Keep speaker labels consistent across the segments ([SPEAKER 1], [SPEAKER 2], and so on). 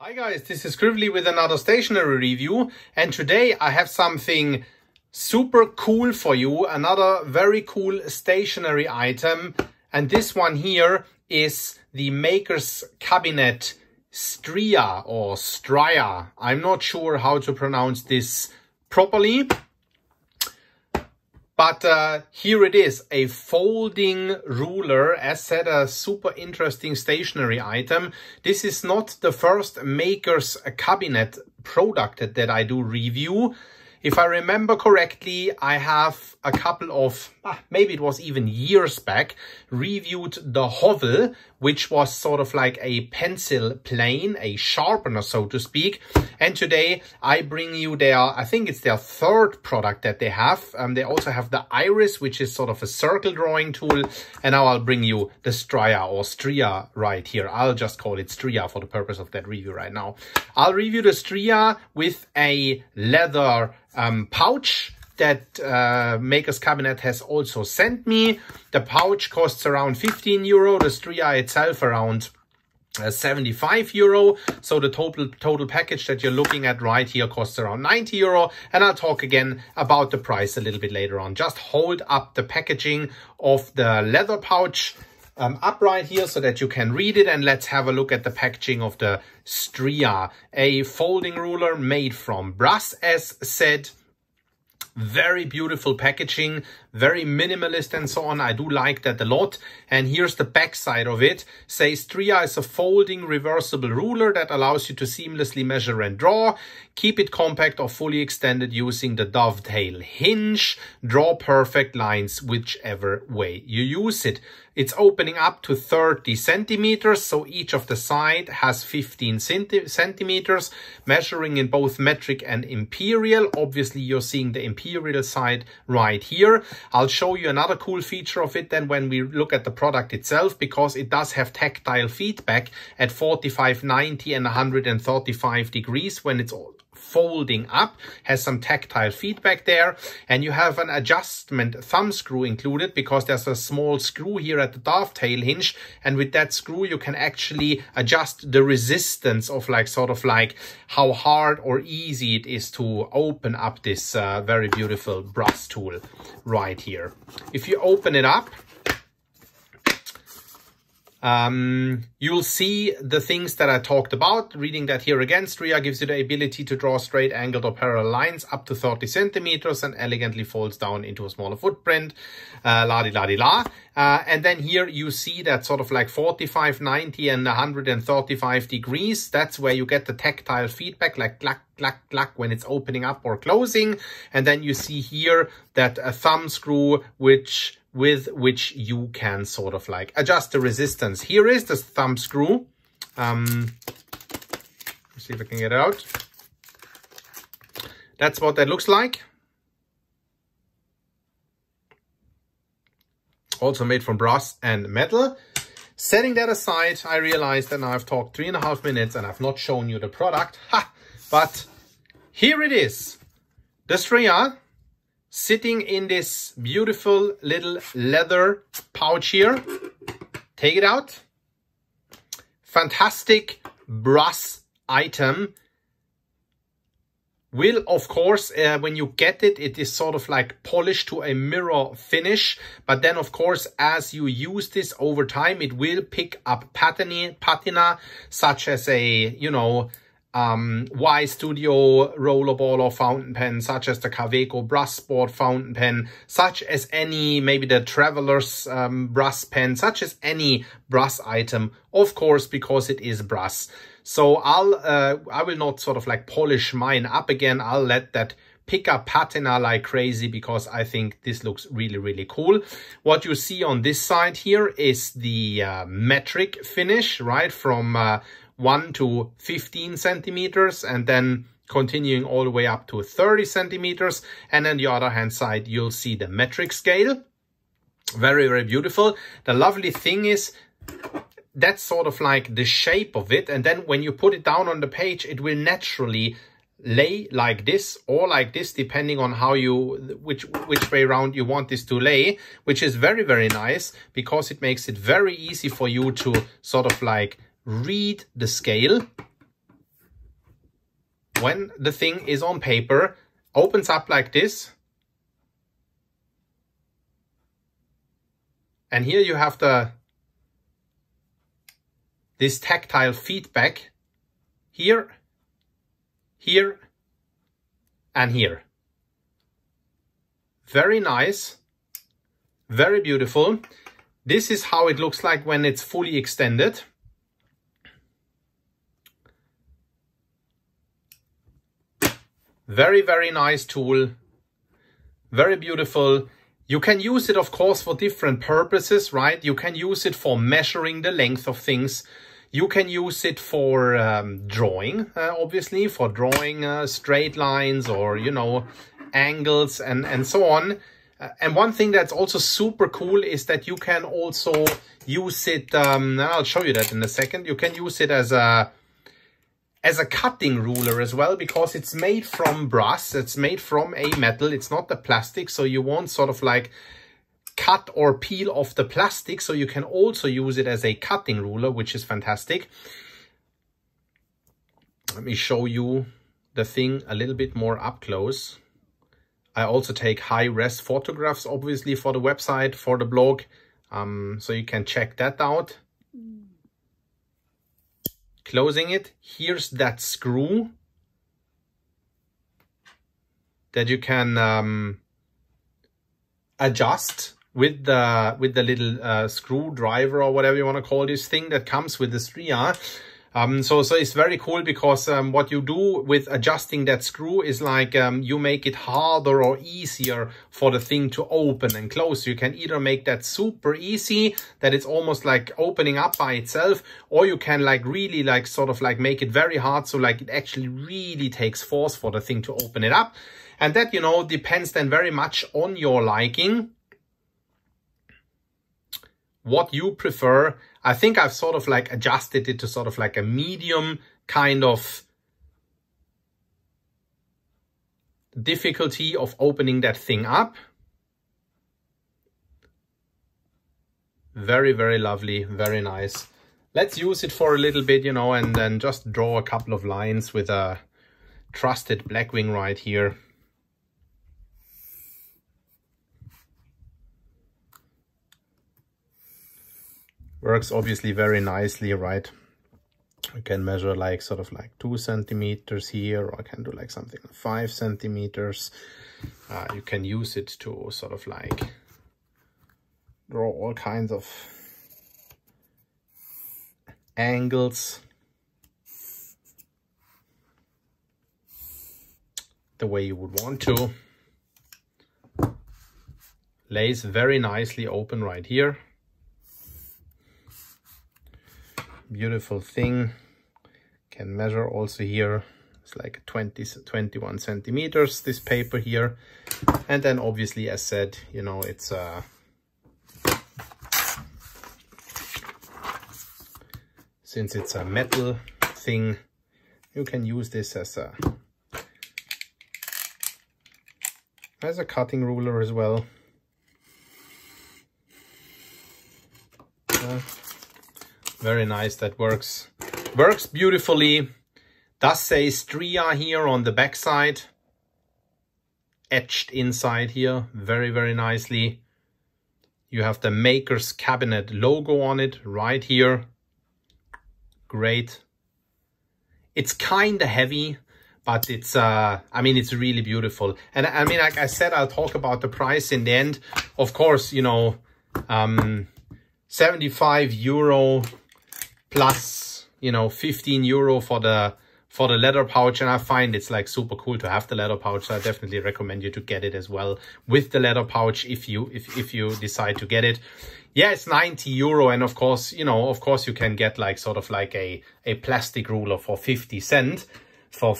[SPEAKER 1] Hi guys, this is Scribbly with another stationery review, and today I have something super cool for you, another very cool stationery item, and this one here is the Maker's Cabinet Stria or Stria. I'm not sure how to pronounce this properly. But here it is, a folding ruler, as said, a super interesting stationery item. This is not the first Maker's Cabinet product that I do review. If I remember correctly, I have a couple of, maybe it was even years back, reviewed the Hovel, which was sort of like a pencil plane, a sharpener, so to speak. And today I bring you their, I think it's their third product that they have. They also have the Iris, which is sort of a circle drawing tool. And now I'll bring you the Stria or Stria right here. I'll just call it Stria for the purpose of that review right now. I'll review the Stria with a leather pouch that Maker's Cabinet has also sent me. The pouch costs around 15 euro, the Stria itself around 75 euro. So the total package that you're looking at right here costs around 90 euro. And I'll talk again about the price a little bit later on. Just hold up the packaging of the leather pouch up right here so that you can read it, and let's have a look at the packaging of the Stria, a folding ruler made from brass, as said. Very beautiful packaging, very minimalist and so on. I do like that a lot. And here's the back side of it. Says Stria is a folding reversible ruler that allows you to seamlessly measure and draw. Keep it compact or fully extended using the dovetail hinge. Draw perfect lines whichever way you use it. It's opening up to 30 centimeters, so each of the side has 15 centimeters, measuring in both metric and imperial. Obviously, you're seeing the imperial side right here. I'll show you another cool feature of it then when we look at the product itself, because it does have tactile feedback at 45, 90 and 135 degrees when it's all folding up. Has some tactile feedback there, and you have an adjustment thumb screw included because there's a small screw here at the dovetail hinge, and with that screw you can actually adjust the resistance of sort of like how hard or easy it is to open up this very beautiful brass tool right here. If you open it up, you'll see the things that I talked about. Reading that here again, Stria gives you the ability to draw straight, angled or parallel lines up to 30 centimeters and elegantly folds down into a smaller footprint. La-di-la-di-la. And then here you see that sort of like 45, 90 and 135 degrees. That's where you get the tactile feedback, like clack, clack, clack when it's opening up or closing. And then you see here that a thumb screw with which you can sort of like adjust the resistance. Here is the thumb screw. Let's see if I can get it out. That's what that looks like. Also made from brass and metal. Setting that aside, I realized that now I've talked 3.5 minutes and I've not shown you the product. But here it is. The Stria, sitting in this beautiful little leather pouch here. Take it out. Fantastic brass item. Will, of course, when you get it, it is sort of like polished to a mirror finish. But then, of course, as you use this over time, it will pick up patina, such as a, you know, Y Studio rollerball or fountain pen, such as the Kaweco brass sport fountain pen, such as any, maybe the Traveler's brass pen, such as any brass item, of course, because it is brass. So I will not sort of like polish mine up again. I'll let that pick up patina like crazy because I think this looks really, really cool. What you see on this side here is the metric finish, right? From 1 to 15 centimeters and then continuing all the way up to 30 centimeters. And on the other hand side, you'll see the metric scale. Very, very beautiful. The lovely thing is that's sort of like the shape of it. And then when you put it down on the page, it will naturally lay like this or like this, depending on how you, which way around you want this to lay, which is very, very nice because it makes it very easy for you to sort of like read the scale when the thing is on paper, opens up like this. And here you have this tactile feedback here, here, and here. Very nice, very beautiful. This is how it looks like when it's fully extended. Very, very nice tool. Very beautiful. You can use it, of course, for different purposes, right? You can use it for measuring the length of things. You can use it for drawing, obviously, for drawing straight lines or, you know, angles and so on. And one thing that's also super cool is that you can also use it, I'll show you that in a second. You can use it as a cutting ruler as well, because it's made from brass, it's made from a metal, it's not the plastic, so you won't sort of like cut or peel off the plastic, so you can also use it as a cutting ruler, which is fantastic. Let me show you the thing a little bit more up close. I also take high-res photographs, obviously, for the website, for the blog, so you can check that out. Closing it, here's that screw that you can adjust with the little screwdriver or whatever you want to call this thing that comes with the Stria. So it's very cool, because what you do with adjusting that screw is like you make it harder or easier for the thing to open and close. You can either make that super easy, that it's almost like opening up by itself, or you can like really like sort of like make it very hard, so like it actually really takes force for the thing to open it up. And that, you know, depends then very much on your liking, what you prefer. I think I've sort of like adjusted it to sort of like a medium kind of difficulty of opening that thing up. Very, very lovely, very nice. Let's use it for a little bit, you know, and then just draw a couple of lines with a trusted Blackwing right here. Works obviously very nicely, right? I can measure like sort of like 2 centimeters here, or I can do like something like 5 centimeters. You can use it to sort of like draw all kinds of angles the way you would want to. Lays very nicely open right here. Beautiful thing. Can measure also here. It's like 21 centimeters, this paper here. And then obviously, as said, you know, it's since it's a metal thing, you can use this as a cutting ruler as well. Very nice, that works beautifully. Does say Stria here on the back side, etched inside here very, very nicely. You have the Maker's Cabinet logo on it right here. Great. It's kind of heavy, but it's I mean, it's really beautiful. And I mean, like I said, I'll talk about the price in the end. Of course, you know, 75 euro plus, you know, 15 euro for the leather pouch, and I find it's like super cool to have the leather pouch, so I definitely recommend you to get it as well with the leather pouch if you decide to get it. Yeah, it's 90 euro, and of course, you know, of course you can get like sort of like a plastic ruler for 50 cents. So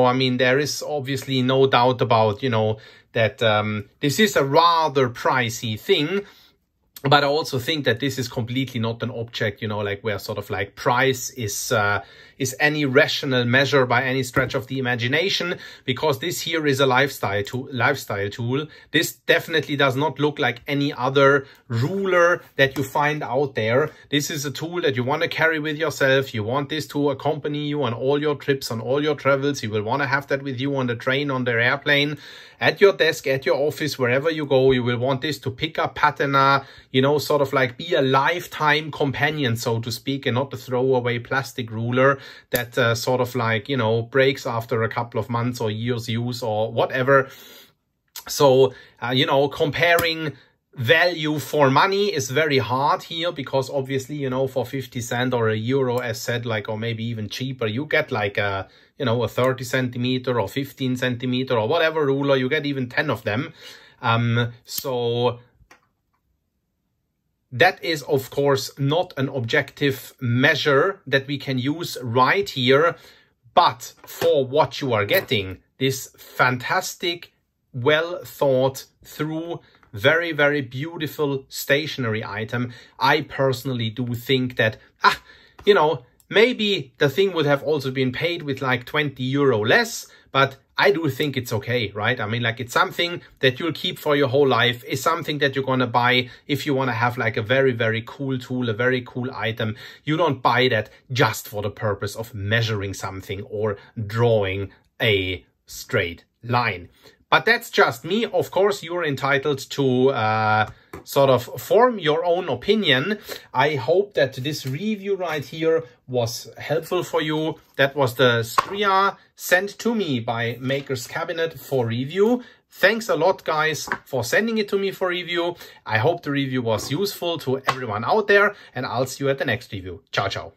[SPEAKER 1] I mean, there is obviously no doubt about, you know, that this is a rather pricey thing. But I also think that this is completely not an object, you know, like where sort of like price is any rational measure by any stretch of the imagination, because this here is a lifestyle tool. This definitely does not look like any other ruler that you find out there. This is a tool that you want to carry with yourself. You want this to accompany you on all your trips, on all your travels. You will want to have that with you on the train, on the airplane, at your desk, at your office, wherever you go. You will want this to pick up patina, you know, sort of like be a lifetime companion, so to speak, and not a throwaway plastic ruler that sort of like, you know, breaks after a couple of months or years use or whatever. So, you know, comparing value for money is very hard here, because obviously, you know, for 50 cents or €1, as said, like, or maybe even cheaper, you get like a, you know, a 30 centimeter or 15 centimeter or whatever ruler. You get even 10 of them. So that is, of course, not an objective measure that we can use right here. But for what you are getting, this fantastic, well thought through, very, very beautiful stationery item, I personally do think that, you know, maybe the thing would have also been paid with like €20 less, but I do think it's okay, right? I mean, like, it's something that you'll keep for your whole life. It's something that you're going to buy if you want to have like a very, very cool tool, a very cool item. You don't buy that just for the purpose of measuring something or drawing a straight line. But that's just me. Of course, you're entitled to sort of form your own opinion. I hope that this review right here was helpful for you. That was the Stria sent to me by Maker's Cabinet for review. Thanks a lot, guys, for sending it to me for review. I hope the review was useful to everyone out there, and I'll see you at the next review. Ciao, ciao.